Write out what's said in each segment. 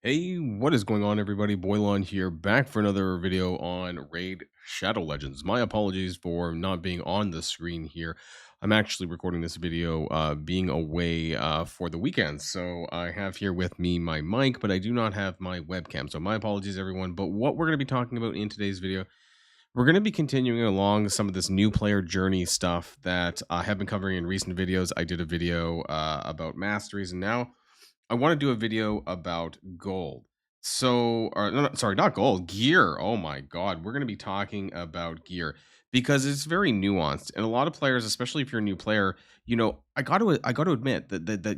Hey, what is going on, everybody? Boilon here, back for another video on Raid Shadow Legends. My apologies for not being on the screen here. I'm actually recording this video being away for the weekend. So I have here with me my mic, but I do not have my webcam. So my apologies, everyone. But what we're going to be talking about in today's video, we're going to be continuing along some of this new player journey stuff that I have been covering in recent videos. I did a video about masteries, and now I want to do a video about gold. So, or no, sorry, not gold, gear. Oh my God, we're going to be talking about gear because it's very nuanced, and a lot of players, especially if you're a new player, I got to admit that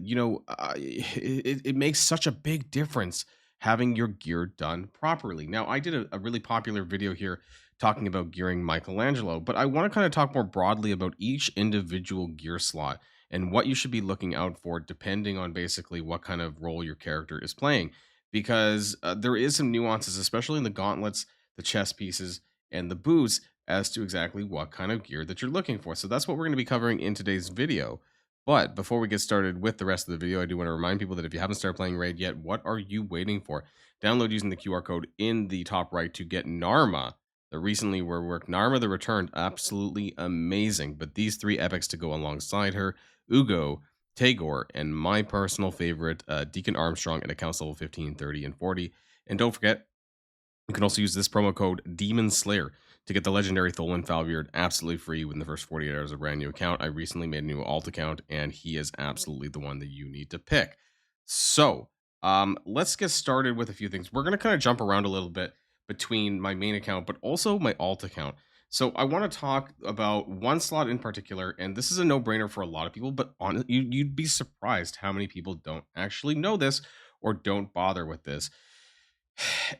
it makes such a big difference having your gear done properly. Now, I did a really popular video here talking about gearing Michelangelo, but I want to kind of talk more broadly about each individual gear slot and what you should be looking out for depending on basically what kind of role your character is playing. Because there is some nuances, especially in the gauntlets, the chest pieces, and the boots, as to exactly what kind of gear that you're looking for. So that's what we're going to be covering in today's video. But before we get started with the rest of the video, I do want to remind people that if you haven't started playing Raid yet, what are you waiting for? Download using the QR code in the top right to get Narma, the recently reworked Narma the Returned. Absolutely amazing. But these three epics to go alongside her: Ugo, Tagore, and my personal favorite, Deacon Armstrong at accounts level 15, 30, and 40. And don't forget, you can also use this promo code Demon Slayer to get the legendary Tholen Falbeard absolutely free within the first 48 hours of a brand new account. I recently made a new alt account, and he is absolutely the one that you need to pick. So, let's get started with a few things. We're going to kind of jump around a little bit between my main account, but also my alt account. So I want to talk about one slot in particular, and this is a no-brainer for a lot of people, but you'd be surprised how many people don't actually know this or don't bother with this.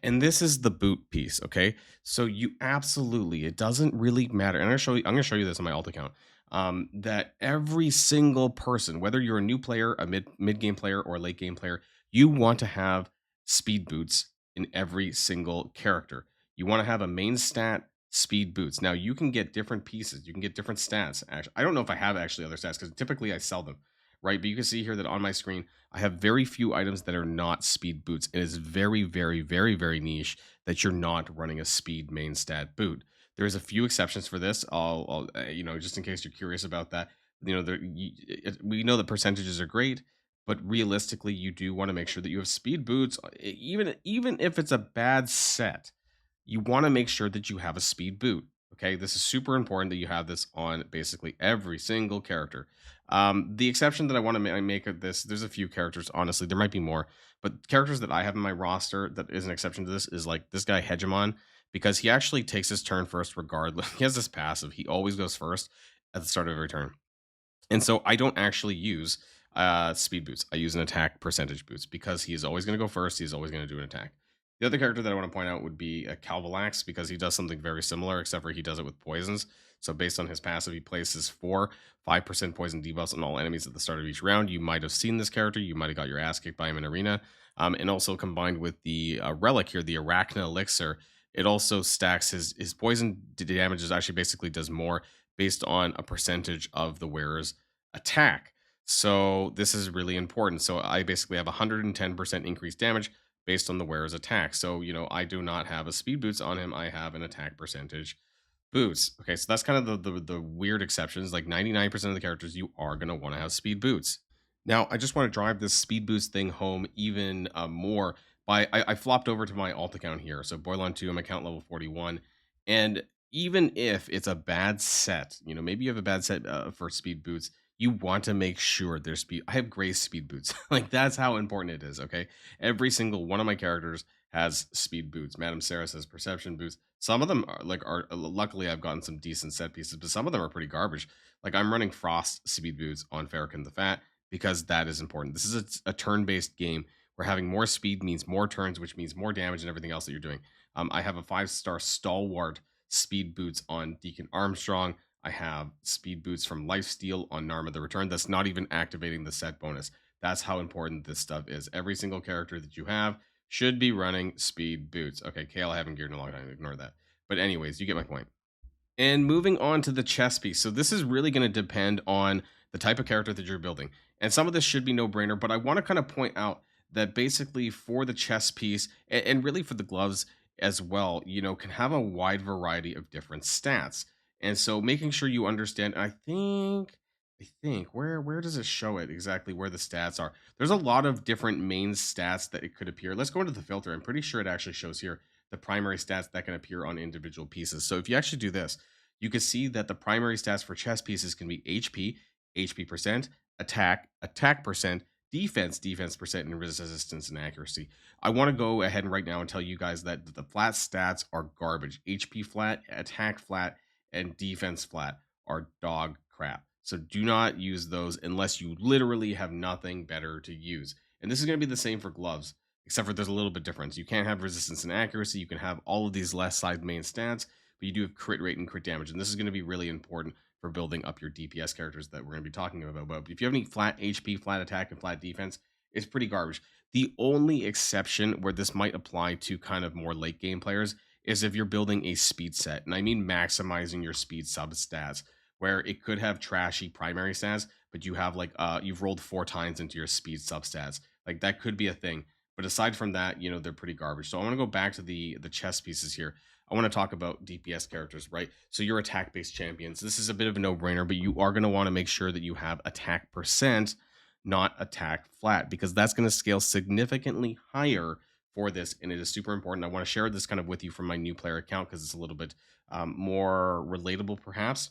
And this is the boot piece, okay? So you absolutely, it doesn't really matter. And I'm gonna show you this on my alt account. That every single person, whether you're a new player, a mid game player, or a late game player, you want to have speed boots in every single character. You want to have a main stat speed boots. Now you can get different pieces, you can get different stats. Actually, I don't know if I have actually other stats because typically I sell them, right? But you can see here that on my screen I have very few items that are not speed boots. It is very, very, very, very niche that you're not running a speed main stat boot. There's a few exceptions for this. Just in case you're curious about that, we know the percentages are great, but realistically, you do want to make sure that you have speed boots, even if it's a bad set. You want to make sure that you have a speed boot. Okay, this is super important that you have this on basically every single character. The exception that I want to make of this, there's a few characters, honestly, there might be more, but characters that I have in my roster that is an exception to this is like this guy, Hegemon, because he actually takes his turn first regardless. He has this passive, he always goes first at the start of every turn. And so I don't actually use speed boots. I use an attack percentage boots because he is always going to go first. He's always going to do an attack. The other character that I want to point out would be Calvalax because he does something very similar, except for he does it with poisons. So based on his passive, he places 5% poison debuffs on all enemies at the start of each round. You might have seen this character. You might have got your ass kicked by him in arena. And also combined with the relic here, the Arachna Elixir, it also stacks his poison damage. Is actually basically does more based on a percentage of the wearer's attack. So this is really important. So I basically have 110% increased damage based on the wearer's attack. So, I do not have a speed boots on him. I have an attack percentage boots. Okay, so that's kind of the weird exceptions. Like 99% of the characters, you are going to want to have speed boots. Now, I just want to drive this speed boost thing home even more. I flopped over to my alt account here. So Boilon 2, I'm account level 41. And even if it's a bad set, maybe you have a bad set for speed boots, you want to make sure there's speed. I have gray speed boots. Like that's how important it is. Okay. Every single one of my characters has speed boots. Madame Sarah says perception boots. Some of them are luckily I've gotten some decent set pieces, but some of them are pretty garbage. Like I'm running frost speed boots on Farrakhan the Fat because that is important. This is a turn-based game where having more speed means more turns, which means more damage and everything else that you're doing. I have a 5-star stalwart speed boots on Deacon Armstrong. I have speed boots from Lifesteal on Narma the Return. That's not even activating the set bonus. That's how important this stuff is. Every single character that you have should be running speed boots. Okay, Kale, I haven't geared in a long time. Ignore that. But anyways, you get my point. And moving on to the chess piece. So this is really going to depend on the type of character that you're building. And some of this should be no-brainer, but I want to kind of point out that basically for the chest piece and really for the gloves as well, can have a wide variety of different stats. And so making sure you understand, I think where does it show it exactly where the stats are? There's a lot of different main stats that it could appear. Let's go into the filter. I'm pretty sure it actually shows here the primary stats that can appear on individual pieces. So if you actually do this, you can see that the primary stats for chess pieces can be HP, HP percent, attack, attack percent, defense percent, and resistance and accuracy. I want to go ahead and right now and tell you guys that the flat stats are garbage. HP flat, attack flat, and defense flat are dog crap. So do not use those unless you literally have nothing better to use. And this is going to be the same for gloves, except for there's a little bit difference. You can't have resistance and accuracy. You can have all of these left side main stats, but you do have crit rate and crit damage. And this is going to be really important for building up your DPS characters that we're going to be talking about. But if you have any flat HP, flat attack, and flat defense, it's pretty garbage. The only exception where this might apply to kind of more late game players is if you're building a speed set. And I mean maximizing your speed sub stats, where it could have trashy primary stats, but you have you've rolled 4 times into your speed sub stats. Like that could be a thing. But aside from that, they're pretty garbage. So I want to go back to the chess pieces here. I want to talk about DPS characters, right? So your attack based champions. This is a bit of a no brainer, but you are going to want to make sure that you have attack percent, not attack flat, because that's going to scale significantly higher for this. And it is super important. I want to share this kind of with you from my new player account because it's a little bit more relatable, perhaps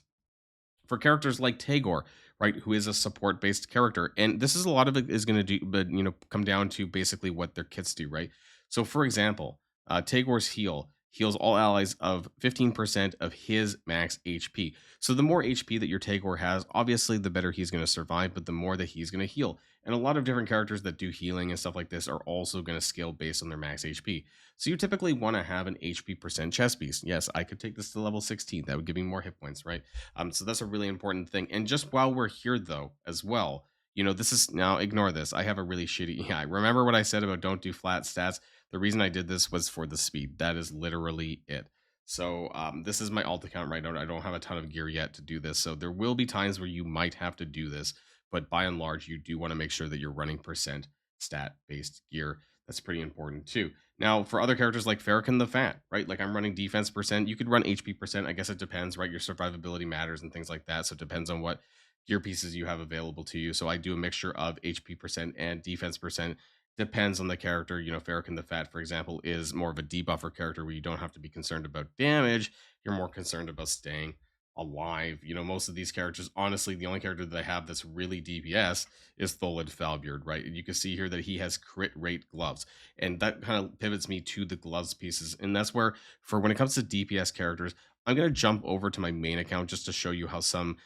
for characters like Tagore, right, who is a support based character. And this is a lot of it is going to do, but come down to basically what their kits do, right? So, for example, Tagore's heal heals all allies of 15% of his max HP. So, the more HP that your Tagore has, obviously, the better he's going to survive, but the more that he's going to heal. And a lot of different characters that do healing and stuff like this are also going to scale based on their max HP. So you typically want to have an HP percent chest piece. Yes, I could take this to level 16. That would give me more hit points, right? So that's a really important thing. And just while we're here, though, as well, this is now ignore this. I have a really shitty. Yeah, remember what I said about don't do flat stats? The reason I did this was for the speed. That is literally it. So this is my alt account right now. I don't have a ton of gear yet to do this. So there will be times where you might have to do this. But by and large, you do want to make sure that you're running percent stat based gear. That's pretty important too. Now, for other characters like Farrakhan the Fat, right? Like I'm running defense percent. You could run HP percent. I guess it depends, right? Your survivability matters and things like that. So it depends on what gear pieces you have available to you. So I do a mixture of HP percent and defense percent. Depends on the character. Farrakhan the Fat, for example, is more of a debuffer character where you don't have to be concerned about damage. You're more concerned about staying alive. Most of these characters, honestly, the only character that I have that's really DPS is Tholid Falbeard, right? And you can see here that he has crit rate gloves. And that kind of pivots me to the gloves pieces. And that's where, for when it comes to DPS characters, I'm going to jump over to my main account just to show you how some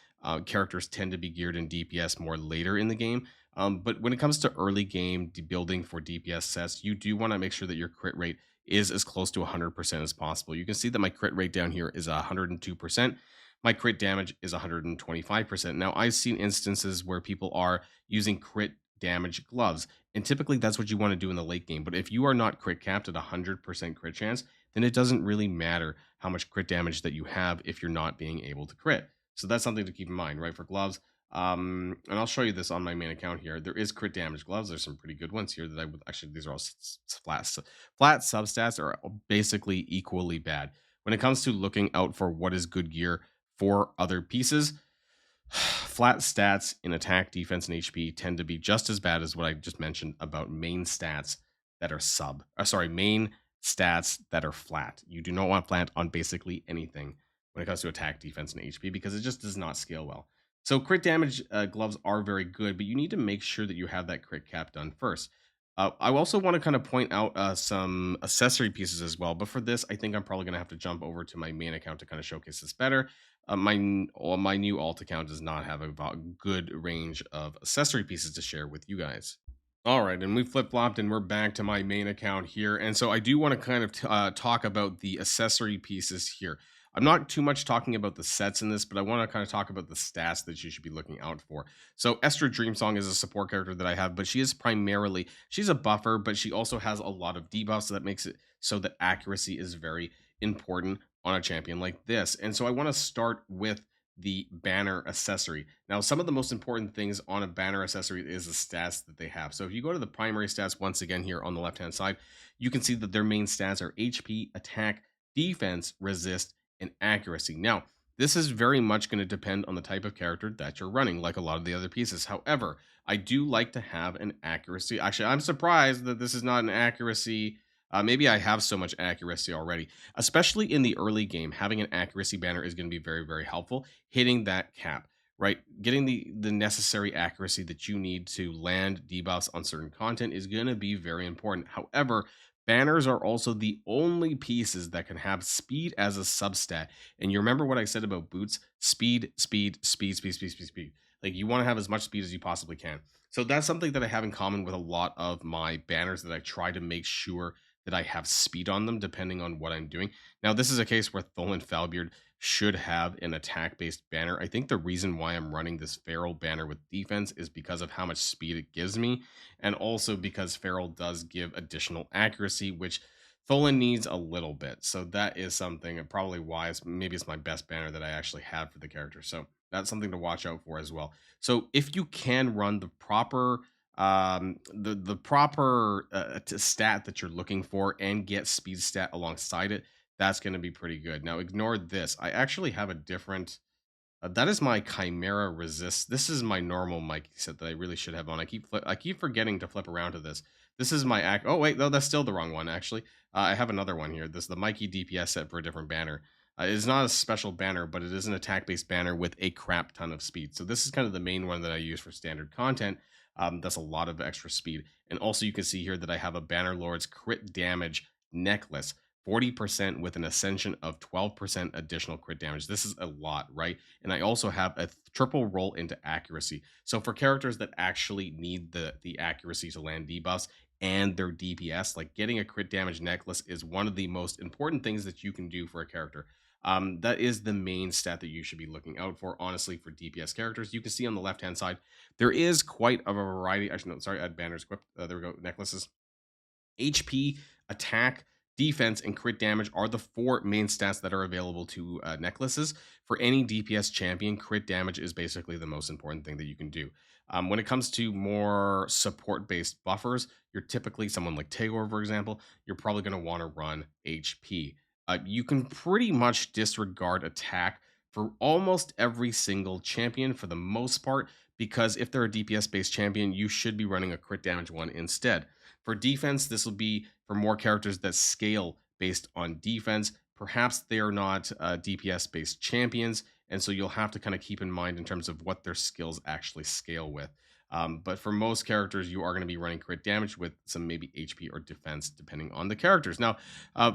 characters tend to be geared in DPS more later in the game. But when it comes to early game building for DPS sets, you do want to make sure that your crit rate is as close to 100% as possible. You can see that my crit rate down here is 102%. My crit damage is 125%. Now, I've seen instances where people are using crit damage gloves, and typically that's what you want to do in the late game. But if you are not crit capped at 100% crit chance, then it doesn't really matter how much crit damage that you have if you're not being able to crit. So that's something to keep in mind, right? For gloves, and I'll show you this on my main account here. There is crit damage gloves. There's some pretty good ones here that I would actually, these are all flat substats are basically equally bad. When it comes to looking out for what is good gear for other pieces, flat stats in attack, defense, and HP tend to be just as bad as what I just mentioned about main stats that are main stats that are flat. You do not want flat on basically anything when it comes to attack, defense, and HP because it just does not scale well. So crit damage gloves are very good, but you need to make sure that you have that crit cap done first. I also want to kind of point out some accessory pieces as well. But for this, I think I'm probably going to have to jump over to my main account to kind of showcase this better. My new alt account does not have a good range of accessory pieces to share with you guys. All right, and we flip-flopped and we're back to my main account here. And so I do want to kind of talk about the accessory pieces here. I'm not too much talking about the sets in this, but I want to kind of talk about the stats that you should be looking out for. So Esther Dreamsong is a support character that I have, but she's a buffer, but she also has a lot of debuffs, so that makes it so that accuracy is very important on a champion like this. And so I want to start with the banner accessory. Now, some of the most important things on a banner accessory is the stats that they have. So if you go to the primary stats once again here on the left hand side, you can see that their main stats are HP, attack, defense, resist, and accuracy. Now, this is very much going to depend on the type of character that you're running, like a lot of the other pieces. However, I do like to have an accuracy. Actually, I'm surprised that this is not an accuracy. Maybe I have so much accuracy already, especially in the early game. Having an accuracy banner is going to be very, very helpful. Hitting that cap, right? Getting the necessary accuracy that you need to land debuffs on certain content is going to be very important. However, banners are also the only pieces that can have speed as a substat. And you remember what I said about boots? Speed, speed, speed, speed, speed, speed, speed. Like you want to have as much speed as you possibly can. So that's something that I have in common with a lot of my banners that I try to make sure that I have speed on them depending on what I'm doing. Now, this is a case where Tholan Falbeard should have an attack based banner. I think the reason why I'm running this Feral banner with defense is because of how much speed it gives me, and also because Feral does give additional accuracy, which Tholan needs a little bit. So that is something, probably why maybe it's my best banner that I actually have for the character. So that's something to watch out for as well. So if you can run the proper proper stat that you're looking for and get speed stat alongside it, that's going to be pretty good. Now ignore this. I actually have a different that is my Chimera Resist. This is my normal Mikey set that I really should have on. I keep forgetting to flip around to this. This is my act. Oh wait, no, that's still the wrong one. Actually, I have another one here. This is the Mikey DPS set for a different banner. It is not a special banner, but it is an attack-based banner with a crap ton of speed. So this is kind of the main one that I use for standard content. That's a lot of extra speed. And also you can see here that I have a Banner Lord's crit damage necklace. 40% with an ascension of 12% additional crit damage. This is a lot, right? And I also have a triple roll into accuracy. So for characters that actually need the accuracy to land debuffs and their DPS, like getting a crit damage necklace is one of the most important things that you can do for a character. That is the main stat that you should be looking out for, honestly, for DPS characters. You can see on the left-hand side, there is quite a variety. Actually, no, sorry, I had banners equipped. There we go, necklaces. HP, attack, defense, and crit damage are the four main stats that are available to necklaces. For any DPS champion, crit damage is basically the most important thing that you can do. When it comes to more support-based buffers, you're typically someone like Tagor, for example, you're probably going to want to run HP. You can pretty much disregard attack for almost every single champion for the most part, because if they're a DPS-based champion, you should be running a crit damage one instead. For defense, this will be for more characters that scale based on defense. Perhaps they're not DPS based champions, and so you'll have to kind of keep in mind in terms of what their skills actually scale with. But for most characters, you are going to be running crit damage with some maybe HP or defense, depending on the characters. Now,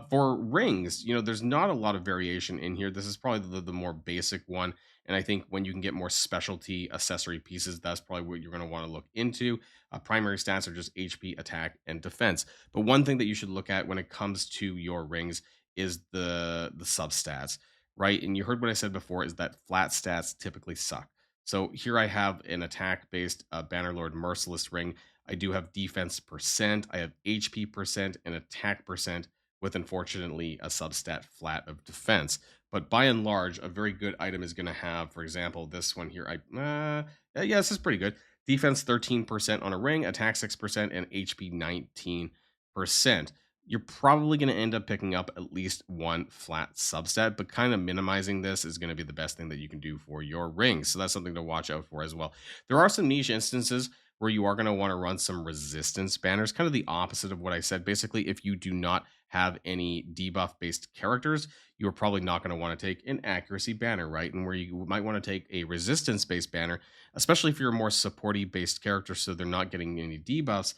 for rings, there's not a lot of variation in here. This is probably the more basic one. And I think when you can get more specialty accessory pieces, that's probably what you're going to want to look into. Primary stats are just HP, attack, and defense. But one thing that you should look at when it comes to your rings is the substats, right? And you heard what I said before is that flat stats typically suck. So here I have an attack-based Bannerlord Merciless ring. I do have defense percent, I have HP percent, and attack percent, with unfortunately a substat flat of defense. But by and large, a very good item is going to have, for example, this one here. Yeah, this is pretty good. Defense 13% on a ring, attack 6%, and HP 19%. You're probably going to end up picking up at least one flat substat, but kind of minimizing this is going to be the best thing that you can do for your rings. So that's something to watch out for as well. There are some niche instances where you are going to want to run some resistance banners, kind of the opposite of what I said. Basically, if you do not have any debuff based characters, you're probably not going to want to take an accuracy banner, right? And where you might want to take a resistance based banner, especially if you're a more supporty based character, so they're not getting any debuffs,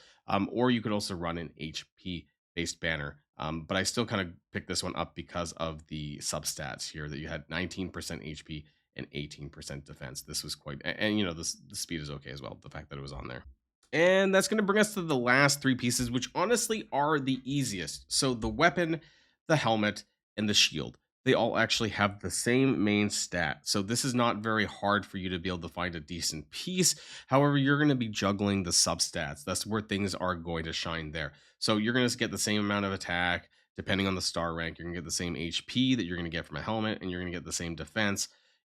or you could also run an HP based banner. But I still kind of picked this one up because of the substats here that you had 19% HP and 18% defense. This was quite, and the speed is okay as well, the fact that it was on there. And that's going to bring us to the last three pieces, which honestly are the easiest. So the weapon, the helmet, and the shield. They all actually have the same main stat. So this is not very hard for you to be able to find a decent piece. However, you're going to be juggling the substats. That's where things are going to shine there. So you're going to get the same amount of attack. Depending on the star rank, you're going to get the same HP that you're going to get from a helmet, and you're going to get the same defense.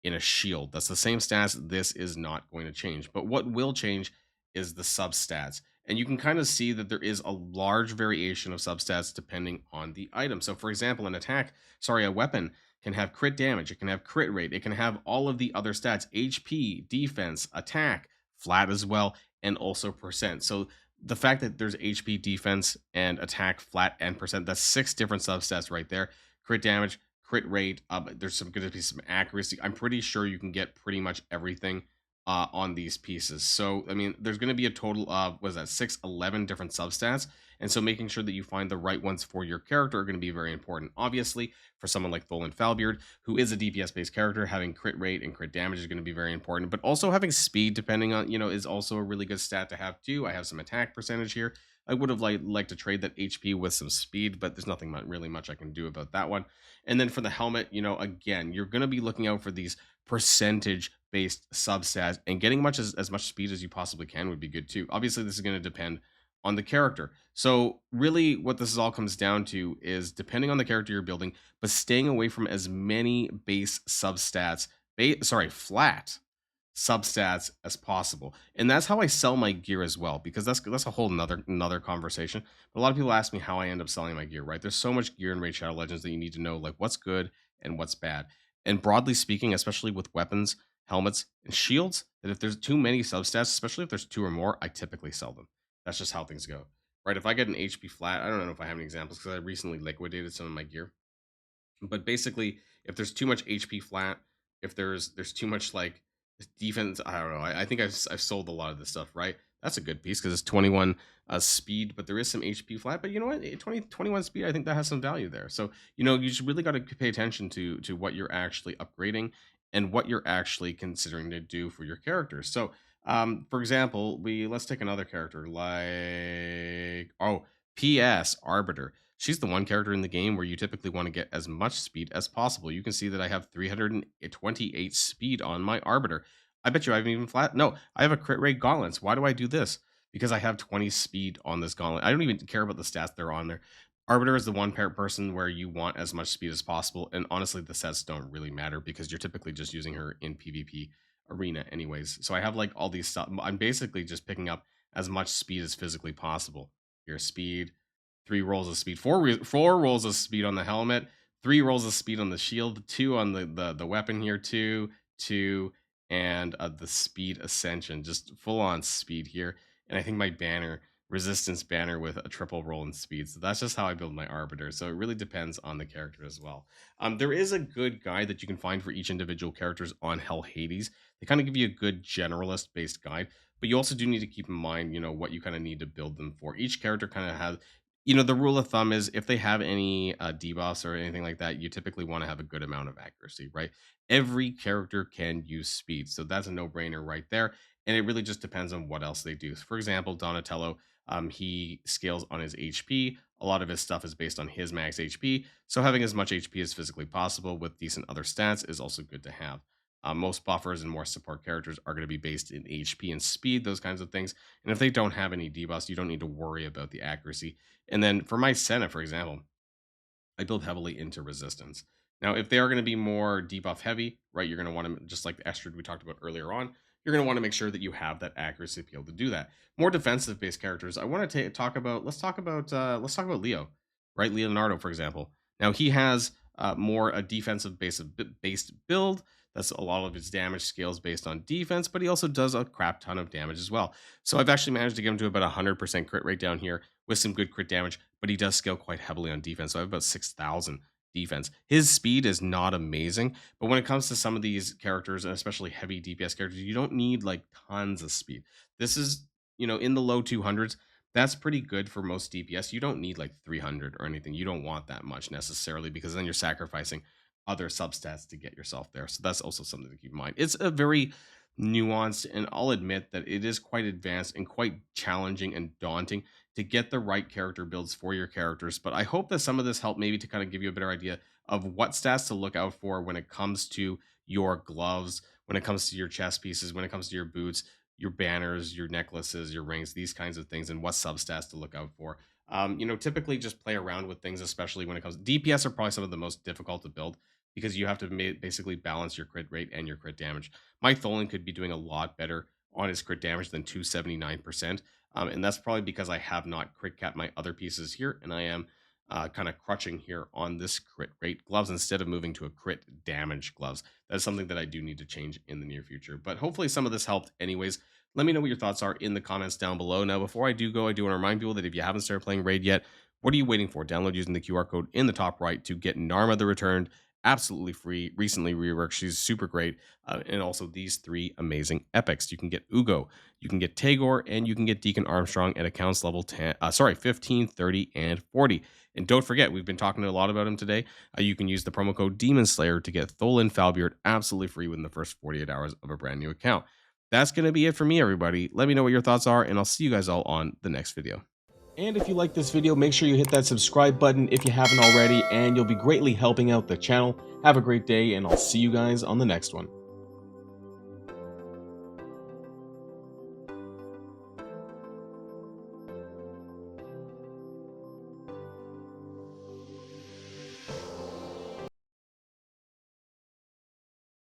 in a shield. That's the same stats. This is not going to change. But what will change is the substats. And you can kind of see that there is a large variation of substats depending on the item. So, for example, a weapon can have crit damage, it can have crit rate, it can have all of the other stats: HP, defense, attack, flat as well, and also percent. So, the fact that there's HP, defense, and attack, flat, and percent, that's six different substats right there. Crit damage, crit rate. There's some going to be some accuracy. I'm pretty sure you can get pretty much everything on these pieces. So I mean, there's going to be a total of was that 11 different substats, and so making sure that you find the right ones for your character are going to be very important. Obviously, for someone like Tholen Falbeard, who is a DPS based character, having crit rate and crit damage is going to be very important. But also having speed, depending on is also a really good stat to have too. I have some attack percentage here. I would have liked to trade that HP with some speed, but there's nothing really much I can do about that one. And then for the helmet, again, you're going to be looking out for these percentage based substats, and getting as much speed as you possibly can would be good too. Obviously, this is going to depend on the character. So really what this all comes down to is depending on the character you're building, but staying away from as many base substats, flat substats as possible. And that's how I sell my gear as well, because that's a whole another conversation. But a lot of people ask me how I end up selling my gear, right? There's so much gear in Raid Shadow Legends that you need to know, like what's good and what's bad. And broadly speaking, especially with weapons, helmets, and shields, that if there's too many substats, especially if there's two or more, I typically sell them. That's just how things go. Right? If I get an HP flat, I don't know if I have any examples because I recently liquidated some of my gear. But basically, if there's too much HP flat, if there's too much like defense, I don't know. I think I've sold a lot of this stuff, right? That's a good piece because it's 21 speed, but there is some HP flat. But you know what? 21 speed, I think that has some value there. So you just really got to pay attention to what you're actually upgrading and what you're actually considering to do for your characters. So, for example, let's take another character like PS Arbiter. She's the one character in the game where you typically want to get as much speed as possible. You can see that I have 328 speed on my Arbiter. I bet you I haven't even flat. No, I have a crit rate gauntlets. Why do I do this? Because I have 20 speed on this gauntlet. I don't even care about the stats that are on there. Arbiter is the one person where you want as much speed as possible. And honestly, the stats don't really matter because you're typically just using her in PvP arena anyways. So I have like all these stuff. I'm basically just picking up as much speed as physically possible. Your speed, 3 rolls of speed, four rolls of speed on the helmet, 3 rolls of speed on the shield, 2 on the weapon here, 2, and the speed ascension, just full on speed here. And I think my banner, resistance banner with a triple roll in speed. So that's just how I build my Arbiter. So it really depends on the character as well. There is a good guide that you can find for each individual characters on Hell Hades. They kind of give you a good generalist based guide, but you also do need to keep in mind, what you kind of need to build them for. Each character kind of has, the rule of thumb is if they have any debuffs or anything like that, you typically want to have a good amount of accuracy, right? Every character can use speed, so that's a no-brainer right there. And it really just depends on what else they do. So for example, Donatello, he scales on his HP. A lot of his stuff is based on his max HP, so having as much HP as physically possible with decent other stats is also good to have. Most buffers and more support characters are going to be based in HP and speed, those kinds of things. And if they don't have any debuffs, you don't need to worry about the accuracy. And then for my Senna, for example, I build heavily into resistance. Now, if they are going to be more debuff heavy, right, you're going to want to, just like the Estrid we talked about earlier on, you're going to want to make sure that you have that accuracy to be able to do that. More defensive based characters, I want to talk about, let's talk about Leo, right? Leonardo, for example. Now, he has more a defensive based build. That's a lot of his damage scales based on defense, but he also does a crap ton of damage as well. So I've actually managed to get him to about 100% crit rate down here with some good crit damage, but he does scale quite heavily on defense. So I have about 6,000 defense. His speed is not amazing, but when it comes to some of these characters, and especially heavy DPS characters, you don't need like tons of speed. This is, in the low 200s. That's pretty good for most DPS. You don't need like 300 or anything. You don't want that much necessarily because then you're sacrificing other substats to get yourself there. So that's also something to keep in mind. It's a very nuanced, and I'll admit that it is quite advanced and quite challenging and daunting to get the right character builds for your characters. But I hope that some of this helped maybe to kind of give you a better idea of what stats to look out for when it comes to your gloves, when it comes to your chest pieces, when it comes to your boots, your banners, your necklaces, your rings, these kinds of things, and what substats to look out for. Typically just play around with things, especially when it comes. DPS are probably some of the most difficult to build because you have to basically balance your crit rate and your crit damage. My Tholen could be doing a lot better on his crit damage than 279%. And that's probably because I have not crit capped my other pieces here, and I am kind of crutching here on this crit rate gloves instead of moving to a crit damage gloves. That's something that I do need to change in the near future. But hopefully some of this helped anyways. Let me know what your thoughts are in the comments down below. Now, before I do go, I do want to remind people that if you haven't started playing Raid yet, what are you waiting for? Download using the QR code in the top right to get Narma the Returned absolutely free, recently reworked. She's super great. And also these three amazing epics. You can get Ugo, you can get Tagore, and you can get Deacon Armstrong at accounts level 15, 30, and 40. And don't forget, we've been talking a lot about him today. You can use the promo code Demon Slayer to get Tholen Falbeard absolutely free within the first 48 hours of a brand new account. That's going to be it for me, everybody. Let me know what your thoughts are, and I'll see you guys all on the next video. And if you like this video, make sure you hit that subscribe button if you haven't already, and you'll be greatly helping out the channel. Have a great day, and I'll see you guys on the next one.